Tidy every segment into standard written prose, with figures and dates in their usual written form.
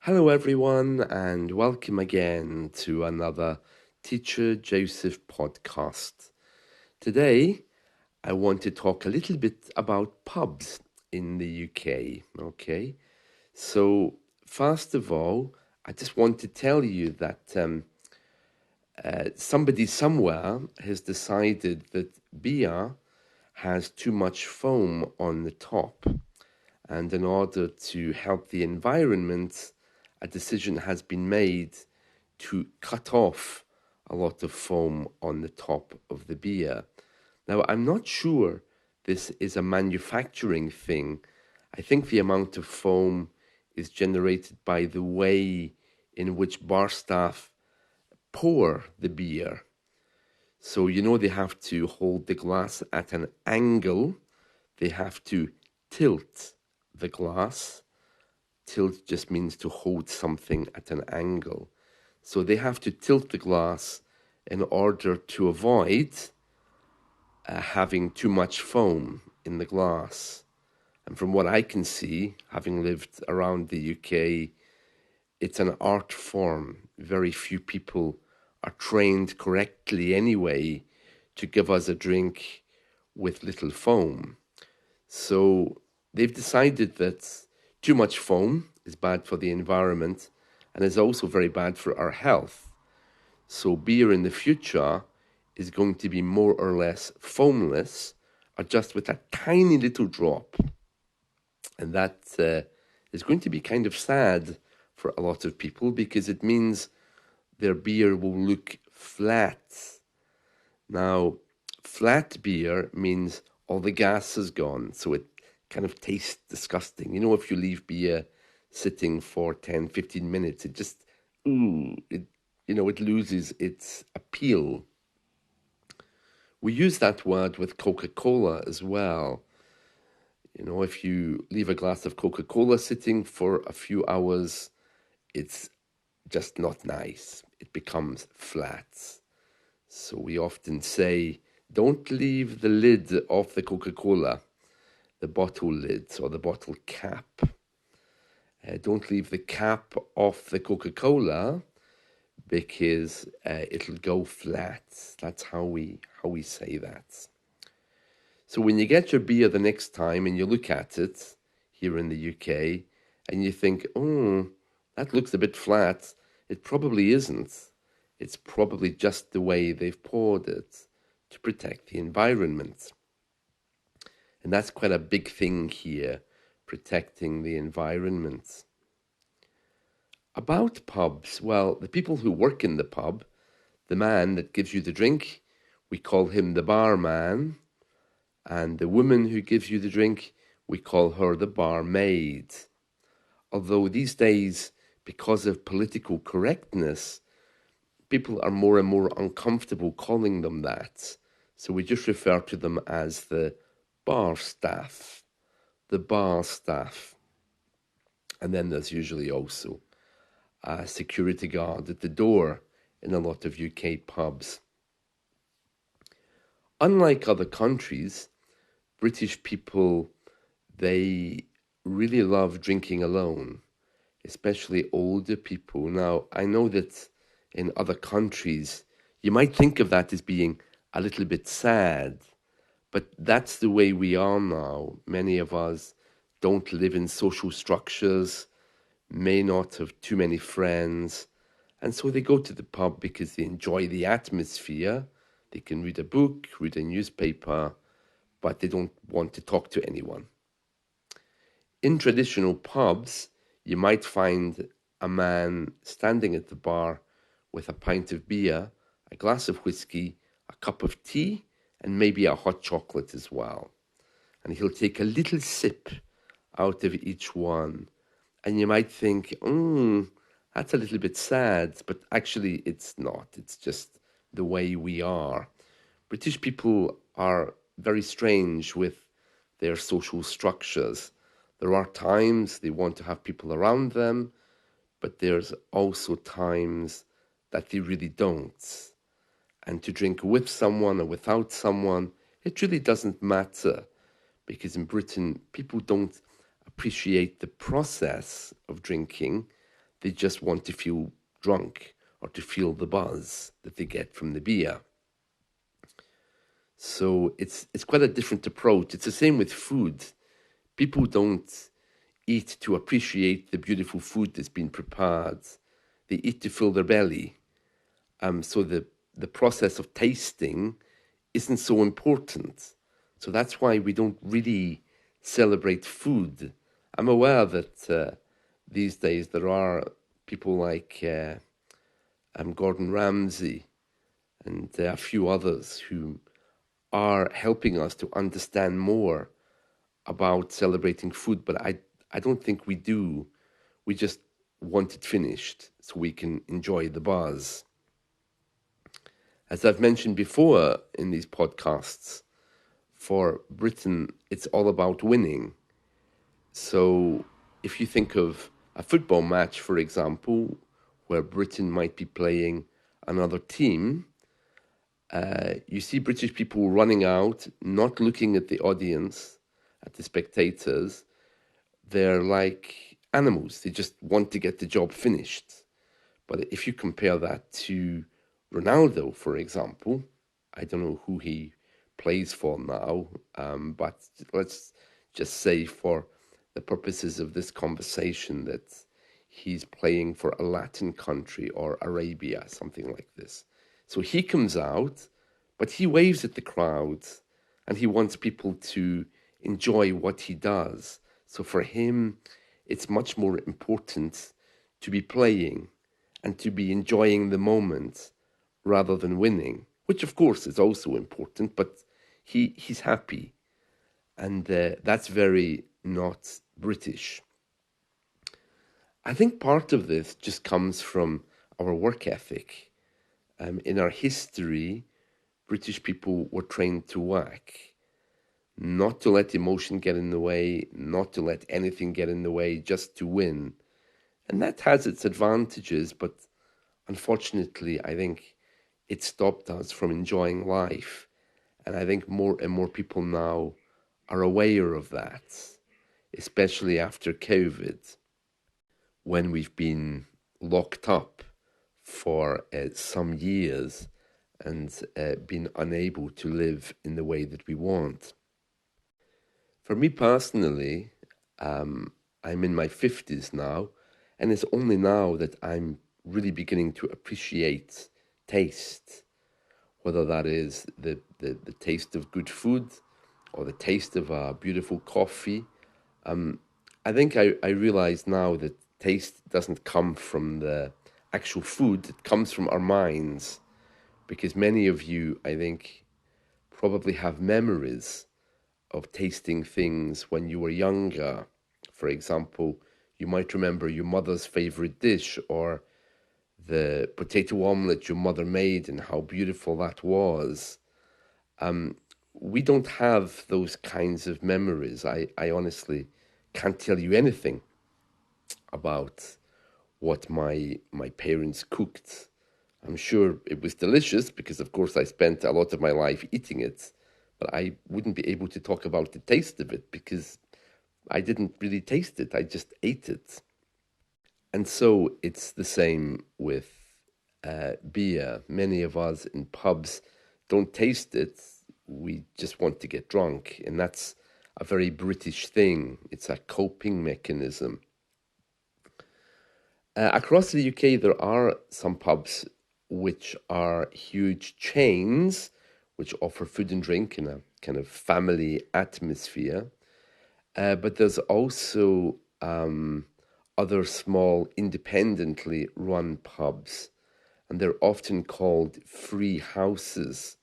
Hello, everyone, and welcome again to another Teacher Joseph podcast. Today, I want to talk a little bit about pubs in the UK. Okay, so first of all, I just want to tell you that somebody somewhere has decided that beer has too much foam on the top. And in order to help the environment, a decision has been made to cut off a lot of foam on the top of the beer. Now, I'm not sure this is a manufacturing thing. I think the amount of foam is generated by the way in which bar staff pour the beer. So, they have to hold the glass at an angle. They have to tilt the glass. Tilt just means to hold something at an angle. So they have to tilt the glass in order to avoid having too much foam in the glass. And from what I can see, having lived around the UK, it's an art form. Very few people are trained correctly anyway to give us a drink with little foam. So they've decided that too much foam is bad for the environment and is also very bad for our health. So beer in the future is going to be more or less foamless, or just with a tiny little drop. And that is going to be kind of sad for a lot of people, because it means their beer will look flat. Now, flat beer means all the gas is gone, so it kind of tastes disgusting. If you leave beer sitting for 10, 15 minutes, it just, it loses its appeal. We use that word with Coca-Cola as well. If you leave a glass of Coca-Cola sitting for a few hours, it's just not nice. It becomes flat. So we often say, don't leave the lid off the Coca-Cola, the bottle lid or the bottle cap. Don't leave the cap off the Coca-Cola, because it'll go flat. That's how we say that. So when you get your beer the next time and you look at it here in the UK and you think, that looks a bit flat, it probably isn't. It's probably just the way they've poured it to protect the environment. And that's quite a big thing here, protecting the environment. About pubs, well, the people who work in the pub, the man that gives you the drink, we call him the barman. And the woman who gives you the drink, we call her the barmaid. Although these days, because of political correctness, people are more and more uncomfortable calling them that. So we just refer to them as the bar staff, the bar staff. And then there's usually also a security guard at the door in a lot of UK pubs. Unlike other countries, British people, they really love drinking alone, especially older people. Now, I know that in other countries, you might think of that as being a little bit sad, but that's the way we are now. Many of us don't live in social structures, may not have too many friends, and so they go to the pub because they enjoy the atmosphere. They can read a book, read a newspaper, but they don't want to talk to anyone. In traditional pubs, you might find a man standing at the bar with a pint of beer, a glass of whiskey, a cup of tea, and maybe a hot chocolate as well. And he'll take a little sip out of each one. And you might think, that's a little bit sad, but actually it's not. It's just the way we are. British people are very strange with their social structures. There are times they want to have people around them, but there's also times that they really don't. And to drink with someone or without someone, it really doesn't matter, because in Britain, people don't appreciate the process of drinking. They just want to feel drunk or to feel the buzz that they get from the beer. So it's quite a different approach. It's the same with food. People don't eat to appreciate the beautiful food that's been prepared. They eat to fill their belly. So the process of tasting isn't so important. So that's why we don't really celebrate food. I'm aware that these days there are people like Gordon Ramsay and a few others who are helping us to understand more about celebrating food, but I don't think we do. We just want it finished so we can enjoy the buzz. As I've mentioned before in these podcasts, for Britain, it's all about winning. So if you think of a football match, for example, where Britain might be playing another team, you see British people running out, not looking at the audience, at the spectators. They're like animals. They just want to get the job finished. But if you compare that to Ronaldo, for example, I don't know who he plays for now, but let's just say for the purposes of this conversation that he's playing for a Latin country or Arabia, something like this. So he comes out, but he waves at the crowd and he wants people to enjoy what he does. So for him, it's much more important to be playing and to be enjoying the moment rather than winning, which of course is also important, but he's happy. And that's very not British. I think part of this just comes from our work ethic. In our history, British people were trained to work, not to let emotion get in the way, not to let anything get in the way, just to win. And that has its advantages, but unfortunately, I think it stopped us from enjoying life. And I think more and more people now are aware of that, especially after COVID, when we've been locked up for some years and been unable to live in the way that we want. For me personally, I'm in my 50s now, and it's only now that I'm really beginning to appreciate taste, whether that is the taste of good food or the taste of a beautiful coffee. I think I realize now that taste doesn't come from the actual food, it comes from our minds, because many of you, I think, probably have memories of tasting things when you were younger. For example, you might remember your mother's favorite dish or the potato omelette your mother made and how beautiful that was. We don't have those kinds of memories. I honestly can't tell you anything about what my parents cooked. I'm sure it was delicious because, of course, I spent a lot of my life eating it, but I wouldn't be able to talk about the taste of it because I didn't really taste it. I just ate it. And so it's the same with beer. Many of us in pubs don't taste it. We just want to get drunk. And that's a very British thing. It's a coping mechanism. Across the UK, there are some pubs which are huge chains, which offer food and drink in a kind of family atmosphere. But there's also other small, independently run pubs, and they're often called free houses.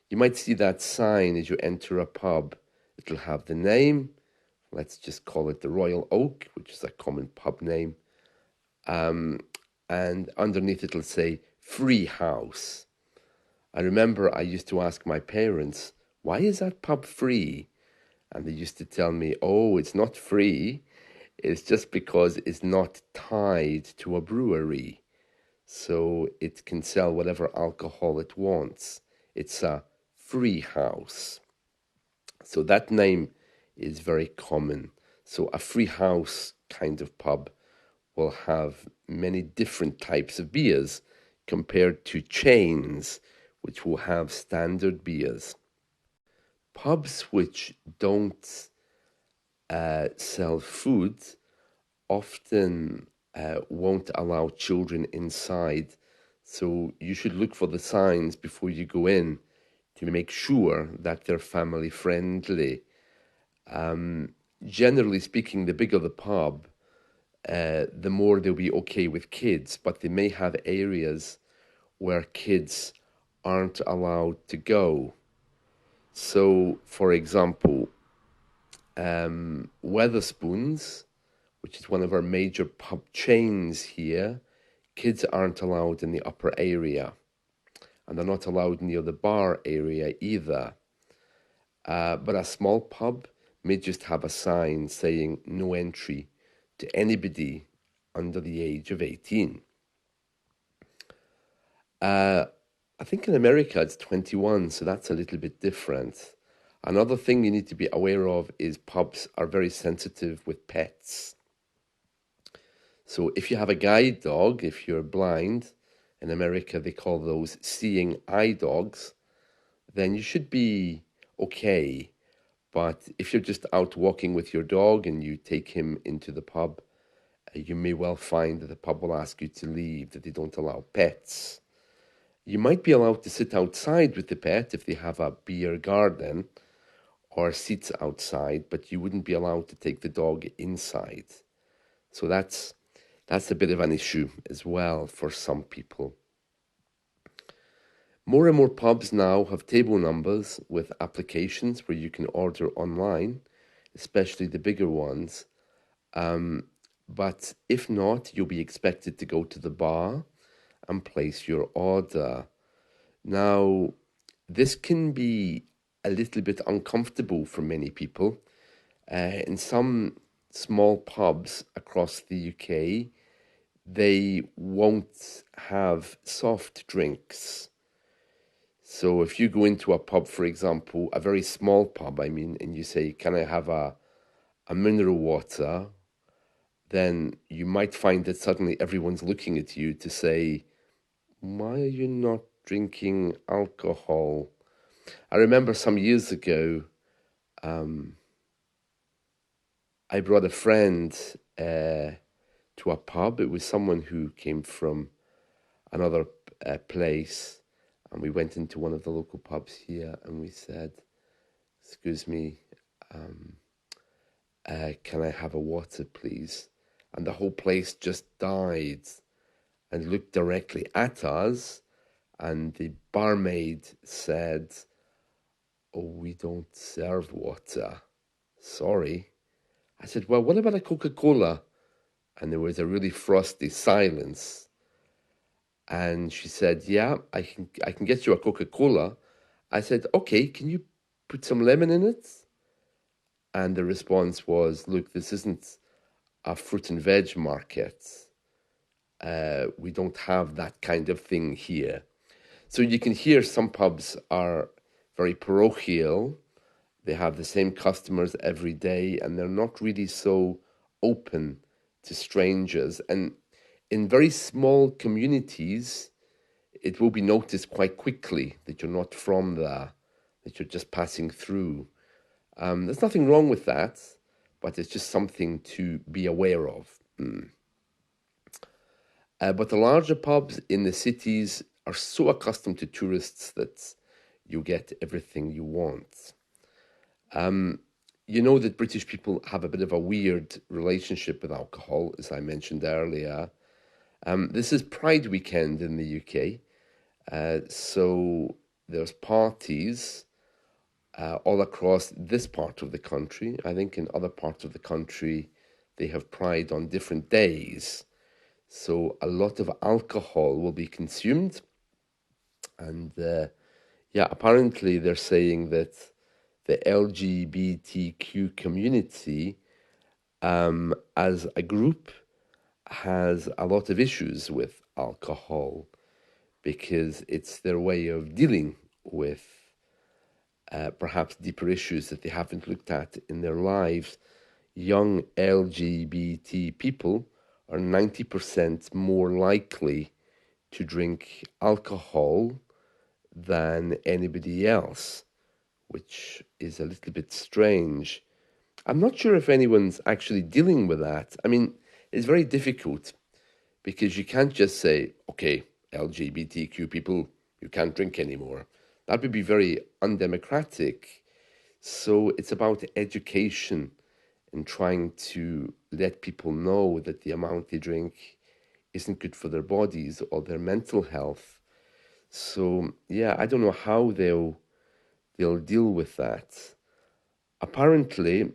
You might see that sign as you enter a pub. It'll have the name, let's just call it the Royal Oak, which is a common pub name. And underneath it'll say free house. I remember I used to ask my parents, why is that pub free? And they used to tell me, oh, it's not free. It's just because it's not tied to a brewery. So it can sell whatever alcohol it wants. It's a free house. So that name is very common. So a free house kind of pub will have many different types of beers compared to chains, which will have standard beers. Pubs which don't sell food often won't allow children inside. So you should look for the signs before you go in to make sure that they're family friendly. Generally speaking, the bigger the pub, the more they'll be okay with kids, but they may have areas where kids aren't allowed to go. So, for example, Weatherspoons, which is one of our major pub chains here, kids aren't allowed in the upper area, and they're not allowed near the bar area either. But a small pub may just have a sign saying no entry to anybody under the age of 18. I think in America it's 21, so that's a little bit different. Another thing you need to be aware of is pubs are very sensitive with pets. So if you have a guide dog, if you're blind, in America they call those seeing eye dogs, then you should be okay. But if you're just out walking with your dog and you take him into the pub, you may well find that the pub will ask you to leave, that they don't allow pets. You might be allowed to sit outside with the pet if they have a beer garden or seats outside, but you wouldn't be allowed to take the dog inside. So that's a bit of an issue as well for some people. More and more pubs now have table numbers with applications where you can order online, especially the bigger ones. But if not, you'll be expected to go to the bar and place your order. Now, this can be a little bit uncomfortable for many people. In some small pubs across the UK, they won't have soft drinks. So if you go into a pub, for example, a very small pub, I mean, and you say, can I have a mineral water? Then you might find that suddenly everyone's looking at you to say, why are you not drinking alcohol? I remember some years ago, I brought a friend to a pub. It was someone who came from another place, and we went into one of the local pubs here, and we said, excuse me, can I have a water, please? And the whole place just died and looked directly at us, and the barmaid said, oh, we don't serve water. Sorry. I said, well, what about a Coca-Cola? And there was a really frosty silence. And she said, yeah, I can get you a Coca-Cola. I said, okay, can you put some lemon in it? And the response was, look, this isn't a fruit and veg market. We don't have that kind of thing here. So you can hear some pubs are very parochial. They have the same customers every day, and they're not really so open to strangers. And in very small communities, it will be noticed quite quickly that you're not from there, that you're just passing through. There's nothing wrong with that, but it's just something to be aware of. But the larger pubs in the cities are so accustomed to tourists that you get everything you want. You know that British people have a bit of a weird relationship with alcohol, as I mentioned earlier. This is Pride weekend in the UK, so there's parties all across this part of the country. I think in other parts of the country, they have Pride on different days. So a lot of alcohol will be consumed. And apparently they're saying that the LGBTQ community as a group has a lot of issues with alcohol because it's their way of dealing with perhaps deeper issues that they haven't looked at in their lives. Young LGBT people are 90% more likely to drink alcohol than anybody else, which is a little bit strange. I'm not sure if anyone's actually dealing with that. I mean, it's very difficult because you can't just say, okay, LGBTQ people, you can't drink anymore. That would be very undemocratic. So it's about education and trying to let people know that the amount they drink isn't good for their bodies or their mental health. So yeah, I don't know how they'll deal with that. Apparently,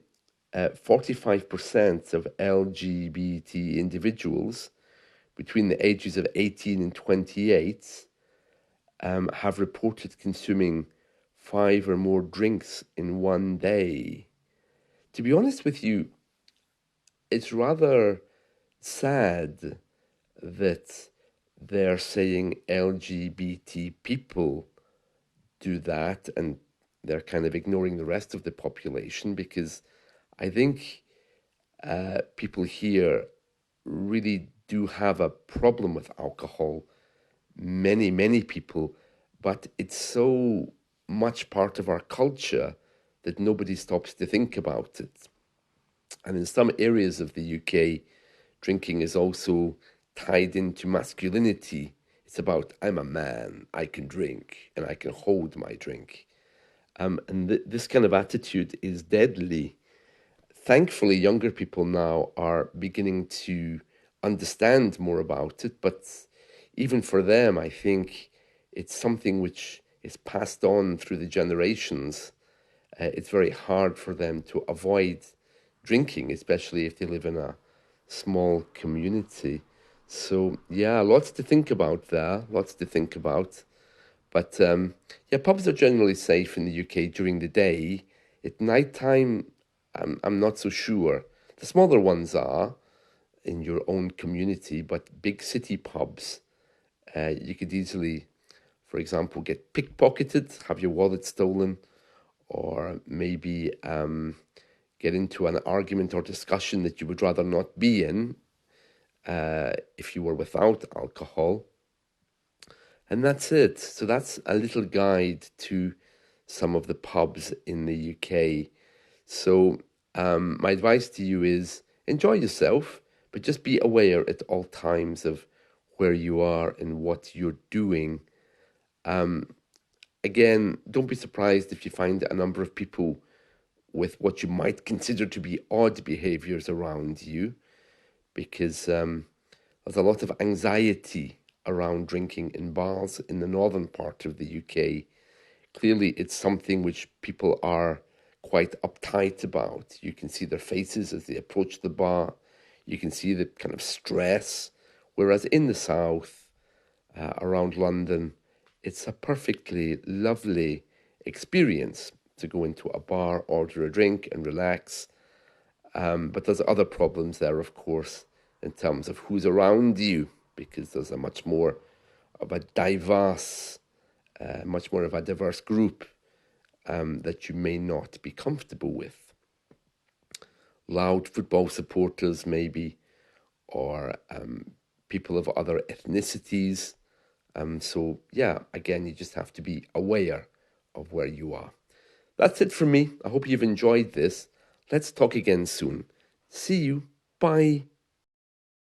45% of LGBT individuals between the ages of 18 and 28 have reported consuming 5 or more drinks in one day. To be honest with you, it's rather sad that they're saying LGBT people do that and they're kind of ignoring the rest of the population, because I think people here really do have a problem with alcohol. Many people, but it's so much part of our culture that nobody stops to think about it. And in some areas of the UK, drinking is also tied into masculinity. It's about, I'm a man, I can drink, and I can hold my drink. And this kind of attitude is deadly. Thankfully, younger people now are beginning to understand more about it, but even for them, I think it's something which is passed on through the generations. It's very hard for them to avoid drinking, especially if they live in a small community. So, yeah, lots to think about there, lots to think about. But yeah, pubs are generally safe in the UK during the day. At night time, I'm not so sure. The smaller ones are in your own community, but big city pubs, you could easily, for example, get pickpocketed, have your wallet stolen, or maybe get into an argument or discussion that you would rather not be in if you were without alcohol. And that's it. So that's a little guide to some of the pubs in the UK. So my advice to you is enjoy yourself, but just be aware at all times of where you are and what you're doing. Again, don't be surprised if you find a number of people with what you might consider to be odd behaviors around you, because there's a lot of anxiety around drinking in bars in the northern part of the UK. Clearly, it's something which people are quite uptight about. You can see their faces as they approach the bar. You can see the kind of stress. Whereas in the south, around London, it's a perfectly lovely experience to go into a bar, order a drink, and relax. But there's other problems there, of course, in terms of who's around you, because there's a much more of a diverse group that you may not be comfortable with. Loud football supporters, maybe, or people of other ethnicities. So, yeah, again, you just have to be aware of where you are. That's it from me. I hope you've enjoyed this. Let's talk again soon. See you. Bye.